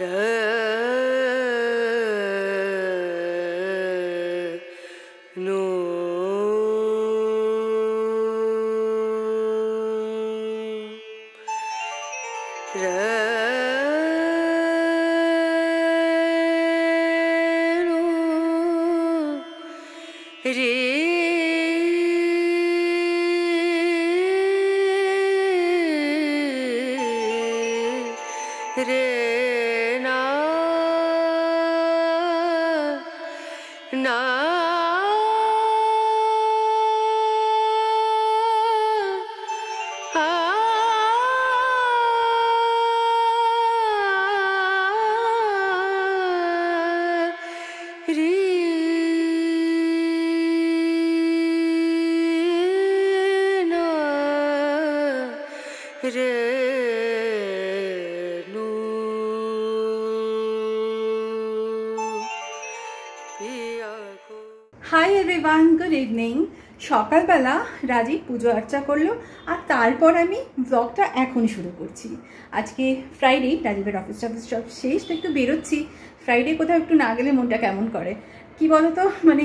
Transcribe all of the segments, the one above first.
Hi everyone, good evening. সকালবেলা রাজীব পুজো আর্চা করলো আর তারপর আমি ব্লগটা এখন শুরু করছি। আজকে ফ্রাইডে, রাজীবের অফিস সব শেষ, তো একটু বেরোচ্ছি। ফ্রাইডে কোথাও একটু না গেলে মনটা কেমন করে, কি বলতো, মানে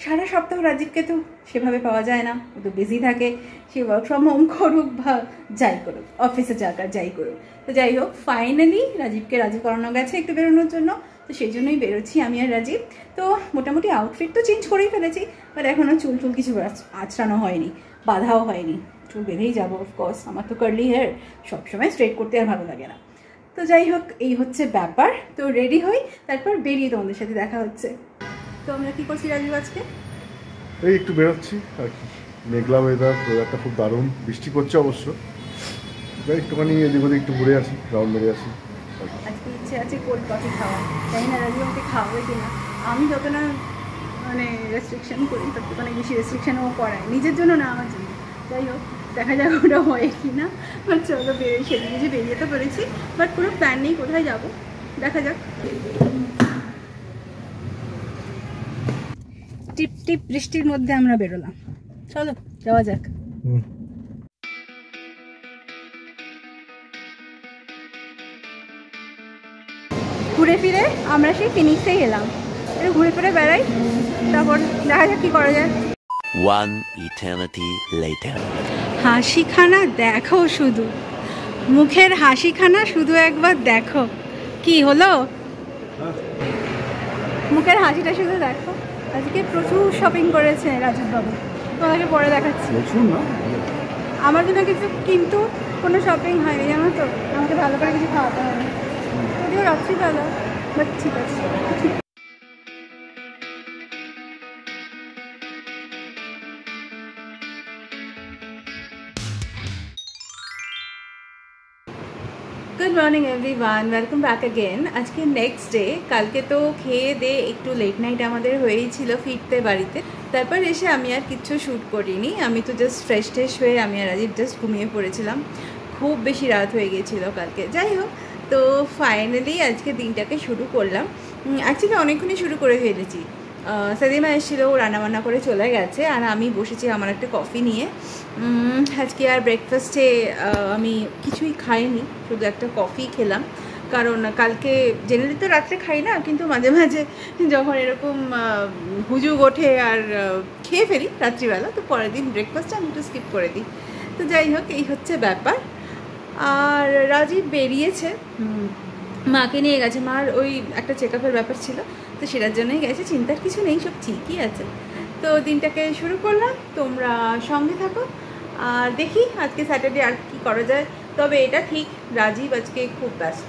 সারা সপ্তাহ রাজীবকে তো সেভাবে পাওয়া যায় না, ও তো বিজি থাকে, সে ওয়ার্ক ফ্রম হোম করুক বা যাই করুক, অফিসে যাক আর যাই করুক। তো যাই হোক, ফাইনালি রাজীবকে রাজি করানো গেছে একটু বেরোনোর জন্য, তো সেই জন্যই বেরোচ্ছি আমি আর রাজীব। তো মোটামুটি আউটফিট তো চেঞ্জ করেই ফেলেছি, বাট এখনও চুল টুল কিছু আঁচড়ানো হয়নি, বাঁধাও হয়নি। চুল বেঁধেই যাবো অফকোর্স, আমার তো কার্লি হেয়ার, সবসময় স্ট্রেট করতে আর ভালো লাগে না। তো যাই হোক, এই হচ্ছে ব্যাপার। তো রেডি হই, তারপর বেরিয়ে তোমাদের সাথে দেখা হচ্ছে। তো আমরা কি করছি রাজীব আজকে? এই একটু বেরোচ্ছি আর কি, মেঘলা ওয়েদারটা খুব দারুণ, বৃষ্টি পড়ছে অবশ্য, একটুখানি এদিক ওদিক একটু ঘুরে আসি, রাউন্ড মেরে আসি। আজকে ইচ্ছে আছে কোল্ড কফি খাওয়া, জানি না রাজীব আমাকে খাওয়াবে কিনা। আমি যত না মানে রেস্ট্রিকশন করি, তত অনেক বেশি রেস্ট্রিকশনও করায়, নিজের জন্য না আমার জন্য। যাই হোক, দেখা যাক ওটা হয় কি না। বাট চলো বেরিয়ে, সেদিন যে বেরিয়ে তো পেরেছি, বাট কোনো প্ল্যান নেই কোথায় যাব, দেখা যাক। টিপ টিপ বৃষ্টির মধ্যে আমরা বেরোলাম, চলো যাওয়া যাক। ঘুরে ফিরে আমরা সেই ফিনিক্সেই এলাম, একটু ঘুরে ফিরে বেড়াই, তারপর দেখা যাক কি করা যায়। One eternity later. হাসিখানা দেখো, শুধু মুখের হাসিখানা শুধু একবার দেখো, কি হলো মুখের হাসিটা শুধু দেখো। আজকে প্রচুর শপিং করেছে রাজীব বাবু, তোমাকে পরে দেখাচ্ছি। আমার জন্য কিছু কিন্তু কোনো শপিং হয়নি, জানো তো, আমাকে ভালো করে কিছু খাওয়াতে হবে, যদিও রাত্রিবেলা, বাট ঠিক আছে। Good morning everyone, welcome back again. আজকে নেক্সট ডে, কালকে তো খেয়ে দে একটু লেট নাইট আমাদের হয়েই ছিল ফিরতে বাড়িতে। তারপর এসে আমি আর কিচ্ছু শ্যুট করিনি, আমি তো জাস্ট ফ্রেশ হয়ে আমি আর রাজীব জাস্ট ঘুমিয়ে পড়েছিলাম, খুব বেশি রাত হয়ে গিয়েছিল কালকে। যাই হোক, তো ফাইনালি আজকে দিনটাকে শুরু করলাম। অ্যাকচুয়ালি অনেকক্ষণই শুরু করে ফেলেছি। সাদিমা এসেছিলো, রান্নাবান্না করে চলে গেছে, আর আমি বসেছি আমার একটা কফি নিয়ে। আজকে আর ব্রেকফাস্টে আমি কিছুই খাইনি, শুধু একটা কফি খেলাম, কারণ কালকে জেনারেলি তো রাত্রে খাই না, কিন্তু মাঝে মাঝে যখন এরকম হুজুগ ওঠে আর খেয়ে ফেলি রাত্রিবেলা, তো পরের দিন ব্রেকফাস্টটা আমি একটু স্কিপ করে দিই। তো যাই হোক, এই হচ্ছে ব্যাপার। আর রাজীব বেরিয়েছে, মাকে নিয়ে গেছে, মার ওই একটা চেক আপের ব্যাপার ছিল, তো সেটার জন্যই গেছে, চিন্তার কিছু নেই, সব ঠিকই আছে। তো দিনটাকে শুরু করলাম, তোমরা সঙ্গে থাকো আর দেখি আজকে স্যাটারডে আর কি করা যায়। তবে এটা ঠিক, রাজীব আজকে খুব ব্যস্ত,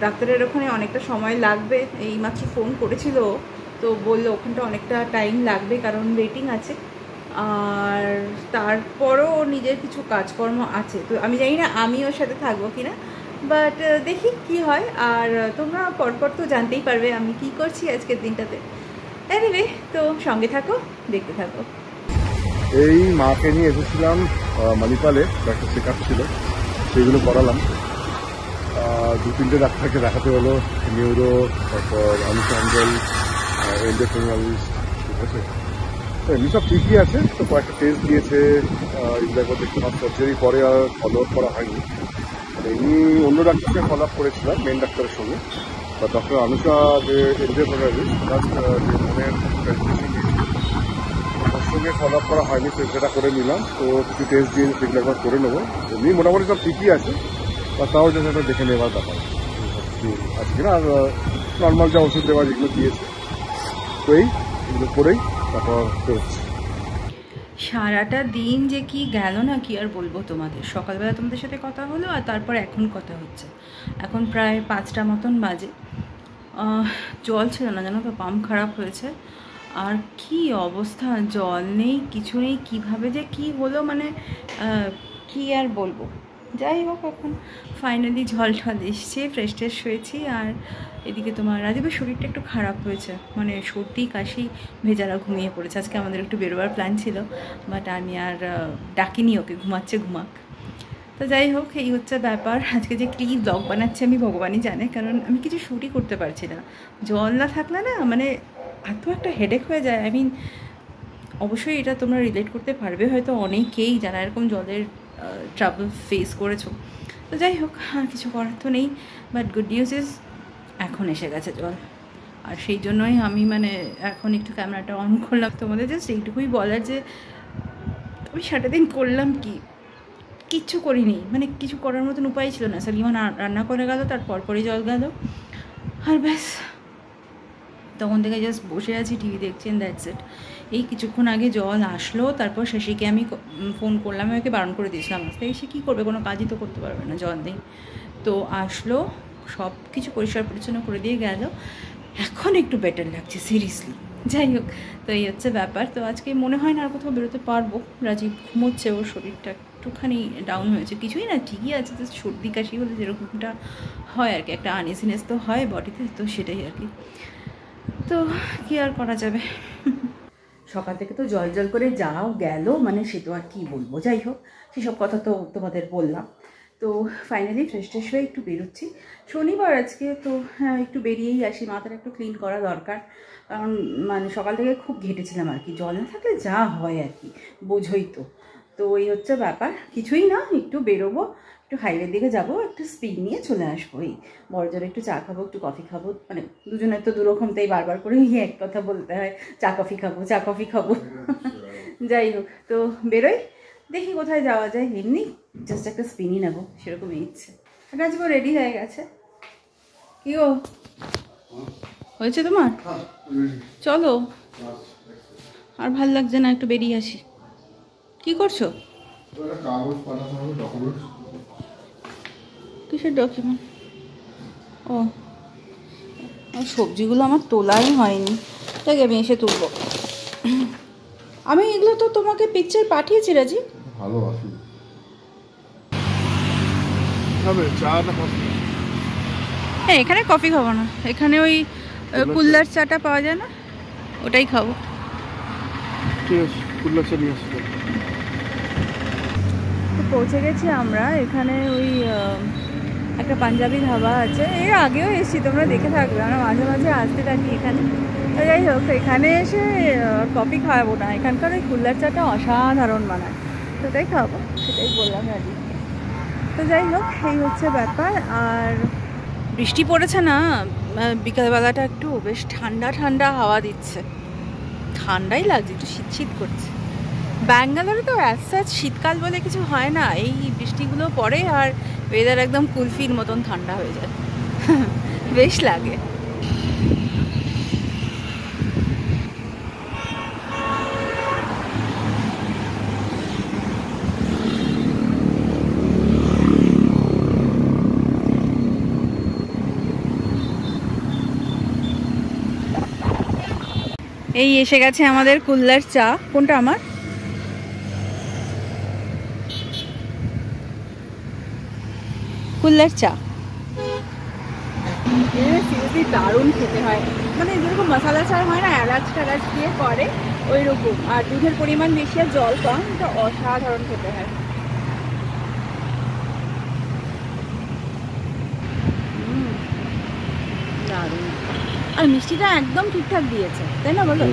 ডাক্তারের ওখানে অনেকটা সময় লাগবে, এইমাত্র ফোন করেছিল, তো বললো ওখানটা অনেকটা টাইম লাগবে কারণ ওয়েটিং আছে, আর তারপরও ওর নিজের কিছু কাজকর্ম আছে। তো আমি জানি না আমি ওর সাথে থাকবো কিনা, বাট দেখি কি হয়। আর তোমরা পরপর তো জানতেই পারবে আমি কি করছি আজকের দিনটাতে। এনিওয়ে, তো সঙ্গে থাকো, দেখতে থাকো। এই মাকে নিয়ে এসেছিলাম মানিপালে, একটা চেক আপ ছিল, সেগুলো করালাম। 2-3টে ডাক্তারকে দেখাতে হলো, নিউরো, তারপর অনুসন্ধান, এন্ডোক্রাইনোলজিস্ট, ঠিক আছে। এমনি সব ঠিকই আছে। তো কয়েকটা টেস্ট দিয়েছে, একবার দেখতে পাচ্ছি সার্জারি পরে আর ফলো আপ করা হয়নি। এমনি অন্য ডাক্তারকে ফলো আপ করেছিলাম, মেন ডাক্তারের সঙ্গে, বা ডক্টর অনুষা যে এন্ডোক্রাইনোলজিস্ট, যে মনের প্রেসক্রিপশন দিয়েছে ওর সঙ্গে ফলো আপ করা হয়নি, সেটা করে নিলাম। তো কিছু টেস্ট দিয়ে সেগুলো একবার করে নেবো। এমনি মোটামুটি সব ঠিকই আছে, বা তাও যেন একটা দেখে নেওয়ার ব্যাপার আজকে না। আর নর্মাল যা ওষুধ দেওয়া যেগুলো দিয়েছে, তো এগুলো করেই তারপর বেরোচ্ছি। সারাটা দিন যে কি গেল না, কি আর বলবো তোমাদের। সকালবেলা তোমাদের সাথে কথা হলো, আর তারপর এখন কথা হচ্ছে। এখন প্রায় 5টা মতন বাজে। জল ছিল না, জানো তো, পাম্প খারাপ হয়েছে। আর কি অবস্থা, জল নেই, কিছু নেই। কিভাবে যে কি হলো, মানে কি আর বলবো। যাই হোক, এখন ফাইনালি ঝল ঠল এসছে, ফ্রেশ ট্রেশ হয়েছি। আর এদিকে তোমার রাজীবের শরীরটা একটু খারাপ হয়েছে, মানে সর্দি কাশি, ভেজারা ঘুমিয়ে পড়েছে। আজকে আমাদের একটু বেরোবার প্ল্যান ছিল, বাট আমি আর ডাকিনি ওকে, ঘুমাচ্ছে ঘুমাক। তো যাই হোক, এই হচ্ছে ব্যাপার। আজকে যে কী ব্লগ বানাচ্ছে আমি ভগবানই জানে, কারণ আমি কিছু শ্যুটই করতে পারছি না। জল না থাকলে না, মানে এত একটা হেডেক হয়ে যায়। আই মিন, অবশ্যই এটা তোমরা রিলেট করতে পারবে হয়তো অনেকেই, যারা এরকম জলের ট্রাবল ফেস করেছো। তো যাই হোক, আর কিছু করার তো নেই। বাট গুড নিউজ ইজ এখন এসে গেছে জল। আর সেই জন্যই আমি মানে এখন একটু ক্যামেরাটা অন করলাম। তোমাদের জাস্ট এইটুকুই বলার যে আমি সারাটা দিন করলাম কি, কিচ্ছু করিনি। মানে কিছু করার মতন উপায় ছিল না। সালিমা রান্না করে গেল, তার পরপরই জল গেল, আর ব্যাস তখন থেকে জাস্ট বসে আছি, টিভি দেখছি, এন্ড দ্যাটস ইট। এই কিছুক্ষণ আগে জল আসলো, তারপর শশীকে আমি ফোন করলাম, আমি ওকে বারণ করে দিয়েছিলাম আসতে। এসে কী করবে, কোনো কাজই তো করতে পারবে না, জল নেই। তো আসলো, সব কিছু পরিষ্কার পরিচ্ছন্ন করে দিয়ে গেল। এখন একটু বেটার লাগছে, সিরিয়াসলি। যাই হোক, তো এই হচ্ছে ব্যাপার। তো আজকে মনে হয় না আর কোথাও বেরোতে পারবো। রাজীব ঘুমোচ্ছে, ওর শরীরটা একটুখানি ডাউন হয়েছে, কিছুই না, ঠিকই আছে। জাস্ট সর্দি কাশি হলে যেরকমটা হয় আর কি, একটা আনইজিনেস তো হয় বডিতে, তো সেটাই আর কি। তো কি আর করা যাবে। সকাল থেকে তো জল জল করে যাও গেল, মানে সে তো আর কী বলবো। যাই হোক, সেসব কথা তো তোমাদের বললাম। তো ফাইনালি ফ্রেশ ট্রেশ হয়ে একটু বেরোচ্ছি। শনিবার আজকে, তো হ্যাঁ একটু বেরিয়েই আসি, মাথাটা একটু ক্লিন করা দরকার। কারণ মানে সকাল থেকে খুব ঘেটেছিলাম আর কি, জল না থাকলে যা হয় আর কি, বোঝোই তো। তো এই হচ্ছে ব্যাপার, কিছুই না, একটু বেরোবো, একটু হাইওয়ের দিকে যাবো, একটু স্পিড নিয়ে চলে আসবো। এই বড়জোর একটু চা খাবো, একটু কফি খাবো, মানে দুজনের তো দুরকম, তাই বারবার করে এক কথা বলতে হয়, চা কফি খাবো, চা কফি খাবো। যাই হোক, তো বেরোই, দেখি কোথায় যাওয়া যায়। এমনি জাস্ট একটা স্পিনই নেবো, সেরকমই ইচ্ছে। রাজীব রেডি হয়ে গেছে। কি গো, হয়েছে তোমার? চলো, আর ভাল লাগছে না, একটু বেরিয়ে আসি। কি করছো? কিসের ডকুমেন্ট? ও, সবজিগুলো আমার তোলাই হয়নি, তাই আমি এসে তুলবো। আমি এগুলো তো তোমাকে পিকচার পাঠিয়েছি রাজি। ভালো আছে। হ্যাঁ, এখানে কফি খাবো না, এখানে ওই কুল্লার চাটা পাওয়া যায় না, ওটাই খাবো। ঠিক আছে, কুল্লার চা নিয়ে আসছি। পৌঁছে গেছি আমরা এখানে। ওই একটা পাঞ্জাবি ধাবা আছে, এর আগেও এসেছি, তোমরা দেখে থাকবে, আমরা মাঝে মাঝে আসতে থাকি এখানে। তো যাই হোক, এখানে এসে কফি খাওয়াবো না, এখানকার ওই কুল্লার চাটা অসাধারণ বানায়, তো তাই খাবো, সেটাই বললাম আর কি। তো যাই হোক, এই হচ্ছে ব্যাপার। আর বৃষ্টি পড়েছে না, বিকালবেলাটা একটু বেশ ঠান্ডা ঠান্ডা হাওয়া দিচ্ছে, ঠান্ডাই লাগছে, একটু শীত শীত করছে। ব্যাঙ্গালোরে তো অ্যাজ শীতকাল বলে কিছু হয় না, এই বৃষ্টিগুলো পড়ে আর ওয়েদার একদম কুলফির মতন ঠান্ডা হয়ে যায়, বেশ লাগে। এই এসে গেছে আমাদের কুল্লার চা। কোনটা আমার? কুল্লার চা সিরিয়াসলি দারুণ খেতে হয়, মানে যেরকম মশলা চা হয় না, এলাচ টেলাচ দিয়ে করে ওই রকম, আর দুধের পরিমাণ বেশি আর জল কম, এটা অসাধারণ খেতে হয়। দারুণ, আর মিষ্টিটা একদম ঠিকঠাক দিয়েছে, তাই না বলো?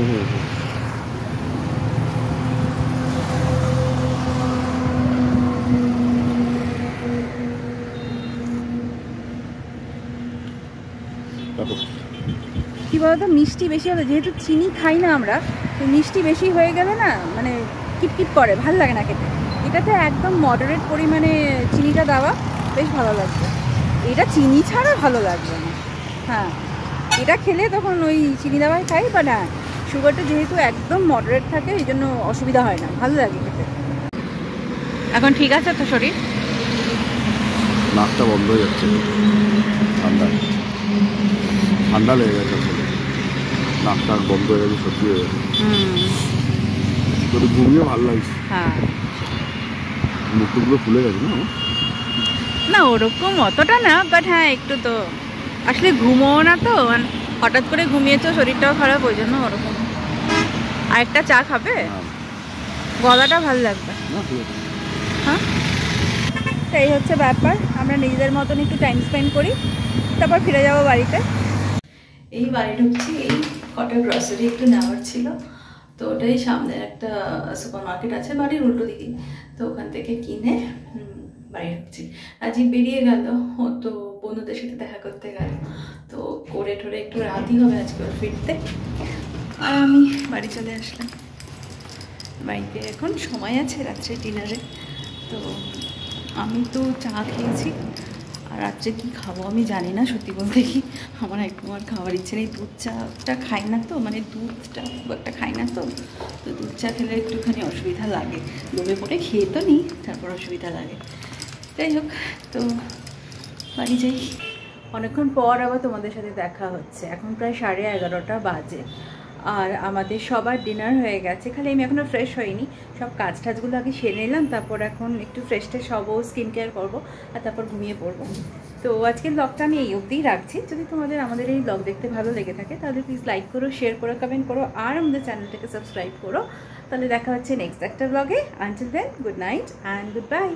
বলতো মিষ্টি বেশি হলে, যেহেতু চিনি খাই না আমরা, তো মিষ্টি বেশি হয়ে গেলে না মানে কিটকিট করে, ভালো লাগে না খেতে। এটাতে একদম মডারেট পরিমাণে চিনিটা দেওয়া, বেশ ভালো লাগবে। এটা চিনি ছাড়া ভালো লাগবে না। হ্যাঁ, এটা খেলে তখন ওই চিনি দেওয়াই খাই, বা না সুগারটা যেহেতু একদম মডারেট থাকে এই জন্য অসুবিধা হয় না, ভালো লাগে খেতে। এখন ঠিক আছে তো শরীর? নাকটা বন্ধ হয়ে যাচ্ছে, ঠান্ডা লেগে গেছে আসলে, নাকটা বন্ধ হয়ে গেছে, সত্যি হয়ে গেছে। তোর ঘুমিয়ে ভালো লাগছে। হ্যাঁ, মুখগুলো ফুলে গেছে না? না ওরকম অতটা না, বাট হ্যাঁ একটু তো, আসলে ঘুমোও না তো, হঠাৎ করে ঘুমিয়েছো, শরীরটাও খারাপ, ওই জন্য ওরকম। আরেকটা চা খাবে? গলাটা ভালো লাগবে। হ্যাঁ, তো এই হচ্ছে ব্যাপার। আমরা নিজেদের মতন একটু টাইম স্পেন্ড করি, তারপর ফিরে যাবো বাড়িতে। এই বাড়ি ঢুকছি, এই কটা গ্রসারি একটু নেওয়ার ছিল, তো ওটাই সামনে একটা সুপার মার্কেট আছে বাড়ির উল্টো দিকে, তো ওখান থেকে কিনে বাড়ি ঢুকছি। আজই বেরিয়ে গেল, ও তো বন্ধুদের সাথে দেখা করতে গেল, তো করে টোরে একটু রাতই হবে আজকে ওর ফিরতে। আর আমি বাড়ি চলে আসলাম। বাড়িতে এখন সময় আছে রাত্রে ডিনারে, তো আমি তো চা খেয়েছি, আর রাত্রে কী খাবো আমি জানি না, সত্যি বলতে কি আমার একদম আর খাওয়ার ইচ্ছে নেই। দুধ চাটা খাই না তো, মানে দুধটা খুব একটা খাই না তো, তো দুধ চা খেলে একটুখানি অসুবিধা লাগে, লোভে পড়ে খেয়ে তো নিই, তারপর অসুবিধা লাগে। যাই হোক, তো বাড়ি যাই। অনেকক্ষণ পর আবার তোমাদের সাথে দেখা হচ্ছে। এখন প্রায় 11:30 বাজে, আর আমাদের সবার ডিনার হয়ে গেছে, খালি আমি এখনও ফ্রেশ হইনি। সব কাজ টাজগুলো আগে সেরে নিলাম, তারপর এখন একটু ফ্রেশ ট্রেশ হবো, স্কিন কেয়ার করবো, আর তারপর ঘুমিয়ে পড়বো। তো আজকের ব্লগটা আমি এই অবধিই রাখছি। যদি তোমাদের আমাদের এই ব্লগ দেখতে ভালো লেগে থাকে তাহলে প্লিজ লাইক করো, শেয়ার করো, কমেন্ট করো, আর আমাদের চ্যানেলটাকে সাবস্ক্রাইব করো। তাহলে দেখা হচ্ছে নেক্সট একটা ব্লগে। Until then, good night and good by.